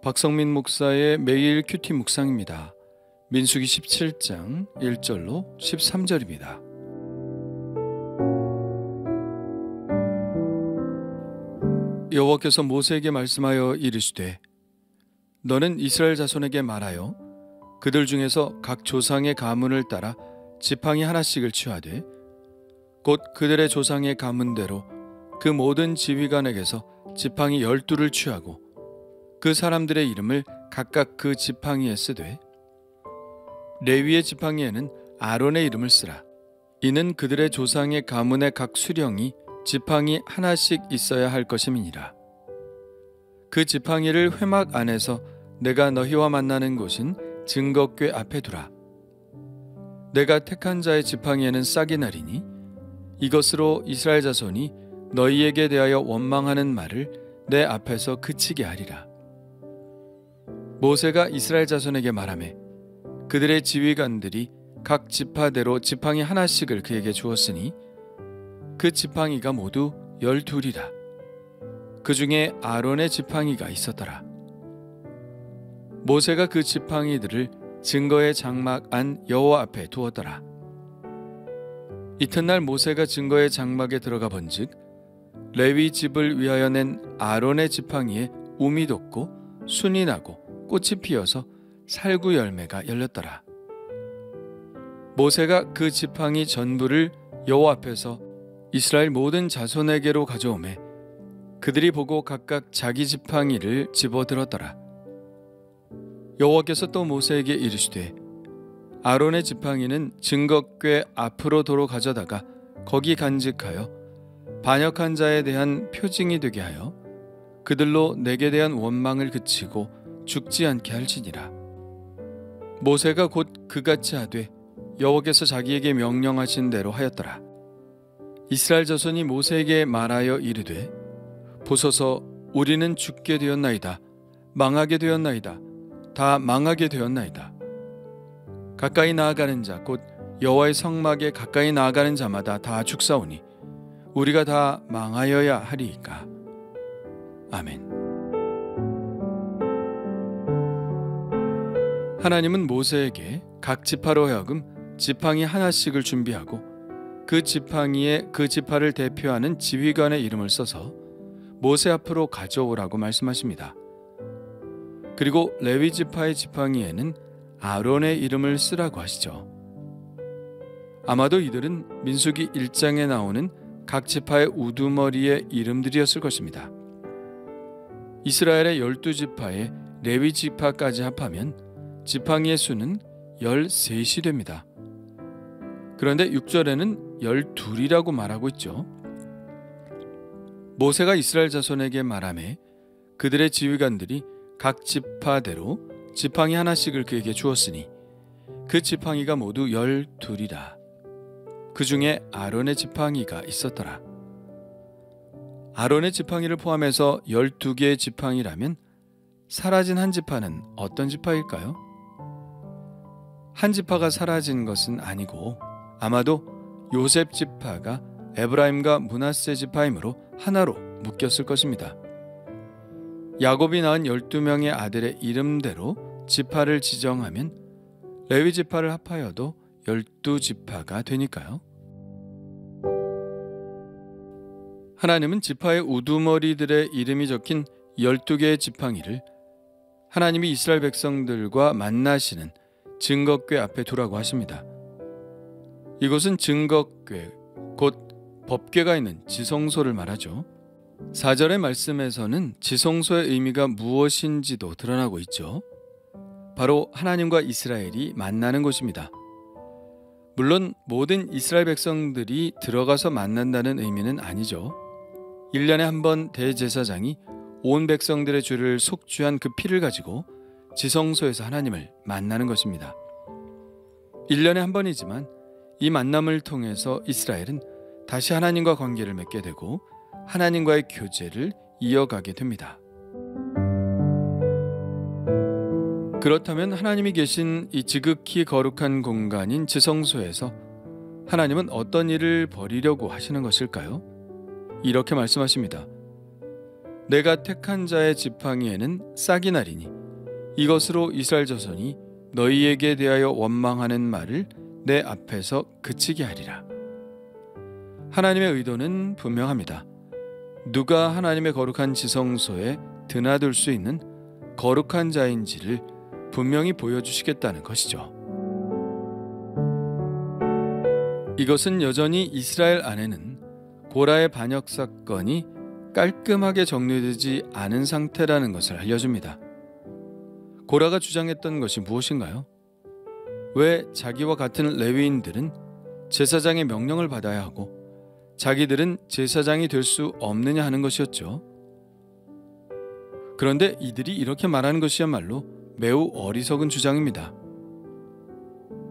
박성민 목사의 매일 큐티 묵상입니다. 민수기 17장 1절로 13절입니다. 여호와께서 모세에게 말씀하여 이르시되 너는 이스라엘 자손에게 말하여 그들 중에서 각 조상의 가문을 따라 지팡이 하나씩을 취하되 곧 그들의 조상의 가문대로 그 모든 지휘관에게서 지팡이 12를 취하고 그 사람들의 이름을 각각 그 지팡이에 쓰되 레위의 지팡이에는 아론의 이름을 쓰라. 이는 그들의 조상의 가문의 각 수령이 지팡이 하나씩 있어야 할 것임이니라. 그 지팡이를 회막 안에서 내가 너희와 만나는 곳인 증거궤 앞에 두라. 내가 택한 자의 지팡이에는 싹이 나리니 이것으로 이스라엘 자손이 너희에게 대하여 원망하는 말을 내 앞에서 그치게 하리라. 모세가 이스라엘 자손에게 말하매 그들의 지휘관들이 각 지파대로 지팡이 하나씩을 그에게 주었으니 그 지팡이가 모두 12이라. 그 중에 아론의 지팡이가 있었더라. 모세가 그 지팡이들을 증거의 장막 안 여호와 앞에 두었더라. 이튿날 모세가 증거의 장막에 들어가 본즉 레위 집을 위하여 낸 아론의 지팡이에 움이 돋고 순이 나고 꽃이 피어서 살구 열매가 열렸더라. 모세가 그 지팡이 전부를 여호와 앞에서 이스라엘 모든 자손에게로 가져오매 그들이 보고 각각 자기 지팡이를 집어들었더라. 여호와께서 또 모세에게 이르시되 아론의 지팡이는 증거궤 앞으로 도로 가져다가 거기 간직하여 반역한 자에 대한 표징이 되게 하여 그들로 내게 대한 원망을 그치고 죽지 않게 할지니라. 모세가 곧 그같이 하되 여호와께서 자기에게 명령하신 대로 하였더라. 이스라엘 자손이 모세에게 말하여 이르되 보소서 우리는 죽게 되었나이다. 망하게 되었나이다. 다 망하게 되었나이다. 가까이 나아가는 자 곧 여호와의 성막에 가까이 나아가는 자마다 다 죽사오니 우리가 다 망하여야 하리이까. 아멘. 하나님은 모세에게 각 지파로 하여금 지팡이 하나씩을 준비하고 그 지팡이에 그 지파를 대표하는 지휘관의 이름을 써서 모세 앞으로 가져오라고 말씀하십니다. 그리고 레위 지파의 지팡이에는 아론의 이름을 쓰라고 하시죠. 아마도 이들은 민수기 1장에 나오는 각 지파의 우두머리의 이름들이었을 것입니다. 이스라엘의 12지파에 레위 지파까지 합하면 지팡이의 수는 13이 됩니다. 그런데 6절에는 12이라고 말하고 있죠. 모세가 이스라엘 자손에게 말하매 그들의 지휘관들이 각 지파대로 지팡이 하나씩을 그에게 주었으니 그 지팡이가 모두 12이라. 그 중에 아론의 지팡이가 있었더라. 아론의 지팡이를 포함해서 12개의 지팡이라면 사라진 한 지파는 어떤 지파일까요? 한 지파가 사라진 것은 아니고 아마도 요셉 지파가 에브라임과 므낫세 지파이므로 하나로 묶였을 것입니다. 야곱이 낳은 12명의 아들의 이름대로 지파를 지정하면 레위 지파를 합하여도 12지파가 되니까요. 하나님은 지파의 우두머리들의 이름이 적힌 12개의 지팡이를 하나님이 이스라엘 백성들과 만나시는 증거궤 앞에 두라고 하십니다. 이곳은 증거궤, 곧 법궤가 있는 지성소를 말하죠. 4절의 말씀에서는 지성소의 의미가 무엇인지도 드러나고 있죠. 바로 하나님과 이스라엘이 만나는 곳입니다. 물론 모든 이스라엘 백성들이 들어가서 만난다는 의미는 아니죠. 1년에 한 번 대제사장이 온 백성들의 죄를 속죄한 그 피를 가지고 지성소에서 하나님을 만나는 것입니다. 1년에 한 번이지만 이 만남을 통해서 이스라엘은 다시 하나님과 관계를 맺게 되고 하나님과의 교제를 이어가게 됩니다. 그렇다면 하나님이 계신 이 지극히 거룩한 공간인 지성소에서 하나님은 어떤 일을 벌이려고 하시는 것일까요? 이렇게 말씀하십니다. 내가 택한 자의 지팡이에는 싹이 나리니 이것으로 이스라엘 자손이 너희에게 대하여 원망하는 말을 내 앞에서 그치게 하리라. 하나님의 의도는 분명합니다. 누가 하나님의 거룩한 지성소에 드나들 수 있는 거룩한 자인지를 분명히 보여주시겠다는 것이죠. 이것은 여전히 이스라엘 안에는 고라의 반역 사건이 깔끔하게 정리되지 않은 상태라는 것을 알려줍니다. 고라가 주장했던 것이 무엇인가요? 왜 자기와 같은 레위인들은 제사장의 명령을 받아야 하고 자기들은 제사장이 될 수 없느냐 하는 것이었죠. 그런데 이들이 이렇게 말하는 것이야말로 매우 어리석은 주장입니다.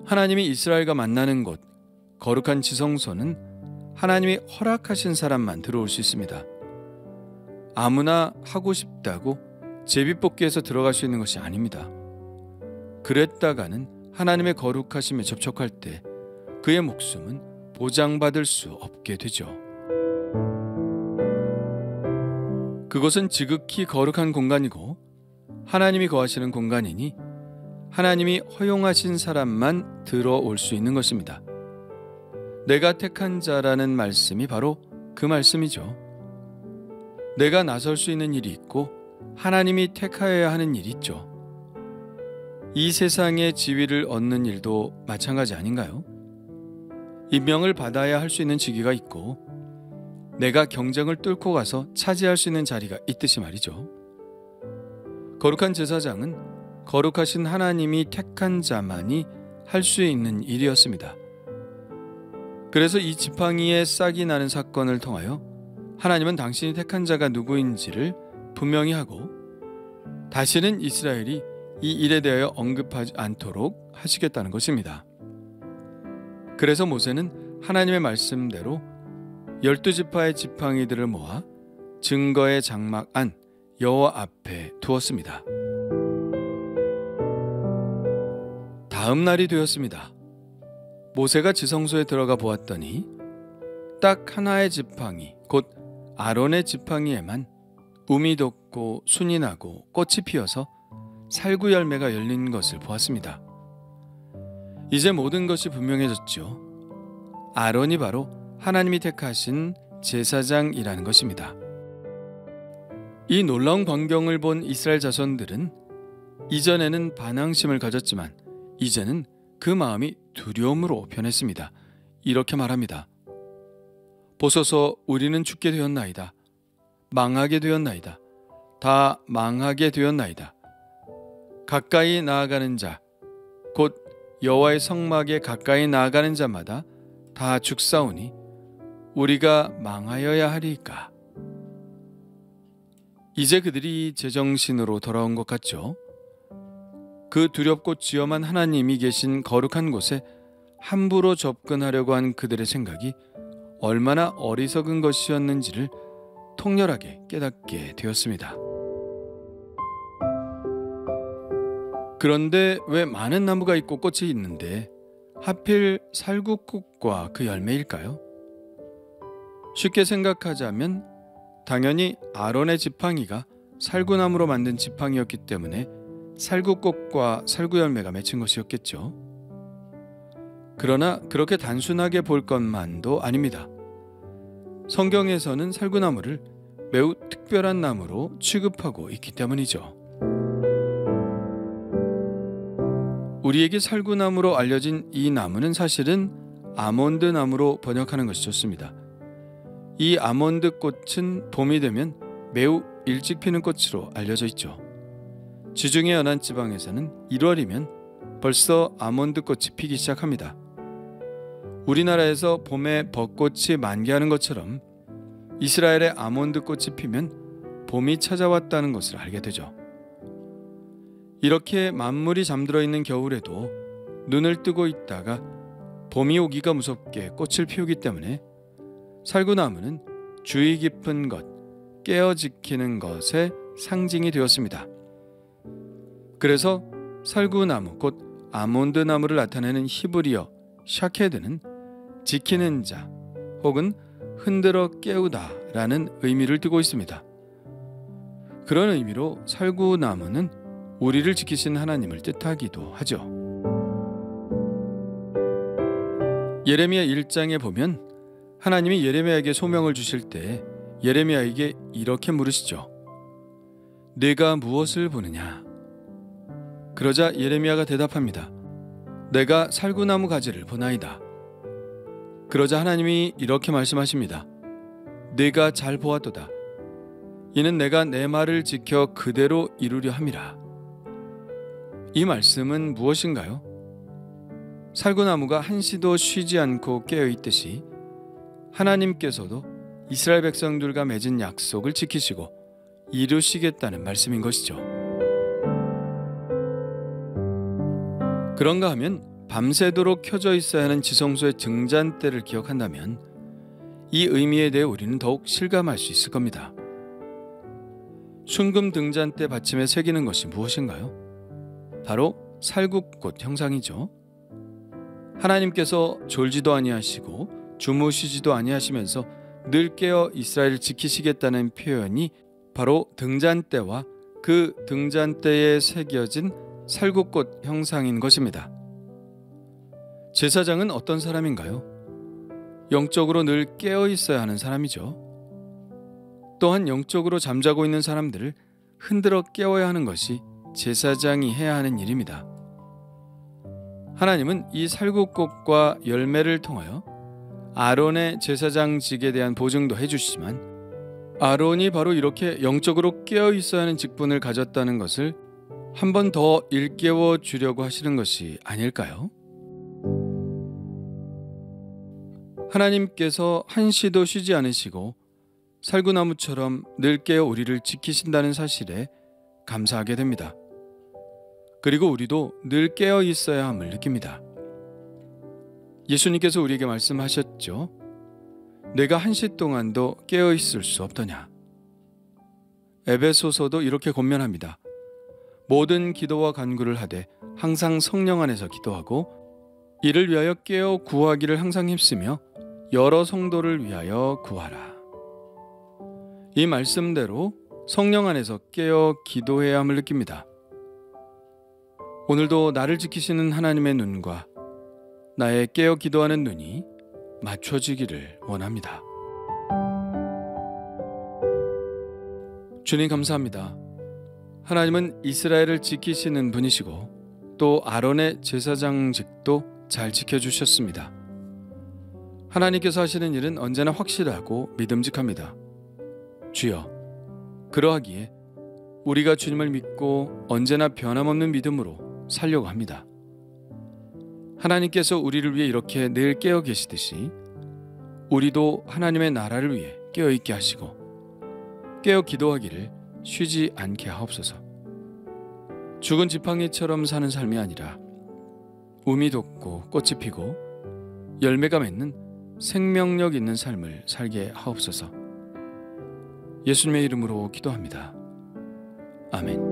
하나님이 이스라엘과 만나는 곳, 거룩한 지성소는 하나님이 허락하신 사람만 들어올 수 있습니다. 아무나 하고 싶다고 제비뽑기에서 들어갈 수 있는 것이 아닙니다. 그랬다가는 하나님의 거룩하심에 접촉할 때 그의 목숨은 보장받을 수 없게 되죠. 그곳은 지극히 거룩한 공간이고 하나님이 거하시는 공간이니 하나님이 허용하신 사람만 들어올 수 있는 것입니다. 내가 택한 자라는 말씀이 바로 그 말씀이죠. 내가 나설 수 있는 일이 있고 하나님이 택하여야 하는 일이 있죠. 이 세상의 지위를 얻는 일도 마찬가지 아닌가요? 임명을 받아야 할 수 있는 직위가 있고 내가 경쟁을 뚫고 가서 차지할 수 있는 자리가 있듯이 말이죠. 거룩한 제사장은 거룩하신 하나님이 택한 자만이 할 수 있는 일이었습니다. 그래서 이 지팡이에 싹이 나는 사건을 통하여 하나님은 당신이 택한 자가 누구인지를 분명히 하고 다시는 이스라엘이 이 일에 대하여 언급하지 않도록 하시겠다는 것입니다. 그래서 모세는 하나님의 말씀대로 12지파의 지팡이들을 모아 증거의 장막 안 여호와 앞에 두었습니다. 다음 날이 되었습니다. 모세가 지성소에 들어가 보았더니 딱 하나의 지팡이 곧 아론의 지팡이에만 움이 돋고 순이 나고 꽃이 피어서 살구 열매가 열린 것을 보았습니다. 이제 모든 것이 분명해졌죠. 아론이 바로 하나님이 택하신 제사장이라는 것입니다. 이 놀라운 광경을 본 이스라엘 자손들은 이전에는 반항심을 가졌지만 이제는 그 마음이 두려움으로 변했습니다. 이렇게 말합니다. 보소서 우리는 죽게 되었나이다. 망하게 되었나이다. 다 망하게 되었나이다. 가까이 나아가는 자, 곧 여호와의 성막에 가까이 나아가는 자마다 다 죽사오니 우리가 망하여야 하리까. 이제 그들이 제정신으로 돌아온 것 같죠. 그 두렵고 지엄한 하나님이 계신 거룩한 곳에 함부로 접근하려고 한 그들의 생각이 얼마나 어리석은 것이었는지를 통렬하게 깨닫게 되었습니다. 그런데 왜 많은 나무가 있고 꽃이 있는데 하필 살구꽃과 그 열매일까요? 쉽게 생각하자면 당연히 아론의 지팡이가 살구나무로 만든 지팡이였기 때문에 살구꽃과 살구열매가 맺힌 것이었겠죠. 그러나 그렇게 단순하게 볼 것만도 아닙니다. 성경에서는 살구나무를 매우 특별한 나무로 취급하고 있기 때문이죠. 우리에게 살구나무로 알려진 이 나무는 사실은 아몬드 나무로 번역하는 것이 좋습니다. 이 아몬드 꽃은 봄이 되면 매우 일찍 피는 꽃으로 알려져 있죠. 지중해 연안 지방에서는 1월이면 벌써 아몬드 꽃이 피기 시작합니다. 우리나라에서 봄에 벚꽃이 만개하는 것처럼 이스라엘의 아몬드 꽃이 피면 봄이 찾아왔다는 것을 알게 되죠. 이렇게 만물이 잠들어 있는 겨울에도 눈을 뜨고 있다가 봄이 오기가 무섭게 꽃을 피우기 때문에 살구나무는 주의 깊은 것, 깨어 지키는 것의 상징이 되었습니다. 그래서 살구나무 곧 아몬드 나무를 나타내는 히브리어 샤케드는 지키는 자 혹은 흔들어 깨우다 라는 의미를 띠고 있습니다. 그런 의미로 살구나무는 우리를 지키신 하나님을 뜻하기도 하죠. 예레미야 1장에 보면 하나님이 예레미야에게 소명을 주실 때 예레미야에게 이렇게 물으시죠. 내가 무엇을 보느냐? 그러자 예레미야가 대답합니다. 내가 살구나무 가지를 보나이다. 그러자 하나님이 이렇게 말씀하십니다. 내가 잘 보았도다. 이는 내가 내 말을 지켜 그대로 이루려 함이라. 이 말씀은 무엇인가요? 살구나무가 한시도 쉬지 않고 깨어있듯이 하나님께서도 이스라엘 백성들과 맺은 약속을 지키시고 이루시겠다는 말씀인 것이죠. 그런가 하면 밤새도록 켜져 있어야 하는 지성소의 등잔대를 기억한다면 이 의미에 대해 우리는 더욱 실감할 수 있을 겁니다. 순금 등잔대 받침에 새기는 것이 무엇인가요? 바로 살구꽃 형상이죠. 하나님께서 졸지도 아니하시고 주무시지도 아니하시면서 늘 깨어 이스라엘을 지키시겠다는 표현이 바로 등잔대와 그 등잔대에 새겨진 살구꽃 형상인 것입니다. 제사장은 어떤 사람인가요? 영적으로 늘 깨어 있어야 하는 사람이죠. 또한 영적으로 잠자고 있는 사람들을 흔들어 깨워야 하는 것이 제사장이 해야 하는 일입니다. 하나님은 이 살구꽃과 열매를 통하여 아론의 제사장직에 대한 보증도 해주시지만 아론이 바로 이렇게 영적으로 깨어 있어야 하는 직분을 가졌다는 것을 한 번 더 일깨워 주려고 하시는 것이 아닐까요? 하나님께서 한시도 쉬지 않으시고 살구나무처럼 늘 깨어 우리를 지키신다는 사실에 감사하게 됩니다. 그리고 우리도 늘 깨어 있어야 함을 느낍니다. 예수님께서 우리에게 말씀하셨죠. 내가 한시 동안도 깨어 있을 수 없더냐. 에베소서도 이렇게 권면합니다. 모든 기도와 간구를 하되 항상 성령 안에서 기도하고 이를 위하여 깨어 구하기를 항상 힘쓰며 여러 성도를 위하여 구하라. 이 말씀대로 성령 안에서 깨어 기도해야 함을 느낍니다. 오늘도 나를 지키시는 하나님의 눈과 나의 깨어 기도하는 눈이 맞춰지기를 원합니다. 주님 감사합니다. 하나님은 이스라엘을 지키시는 분이시고 또 아론의 제사장직도 잘 지켜주셨습니다. 하나님께서 하시는 일은 언제나 확실하고 믿음직합니다. 주여, 그러하기에 우리가 주님을 믿고 언제나 변함없는 믿음으로 살려고 합니다. 하나님께서 우리를 위해 이렇게 늘 깨어 계시듯이 우리도 하나님의 나라를 위해 깨어 있게 하시고 깨어 기도하기를 쉬지 않게 하옵소서. 죽은 지팡이처럼 사는 삶이 아니라 움이 돋고 꽃이 피고 열매가 맺는 생명력 있는 삶을 살게 하옵소서. 예수님의 이름으로 기도합니다. 아멘.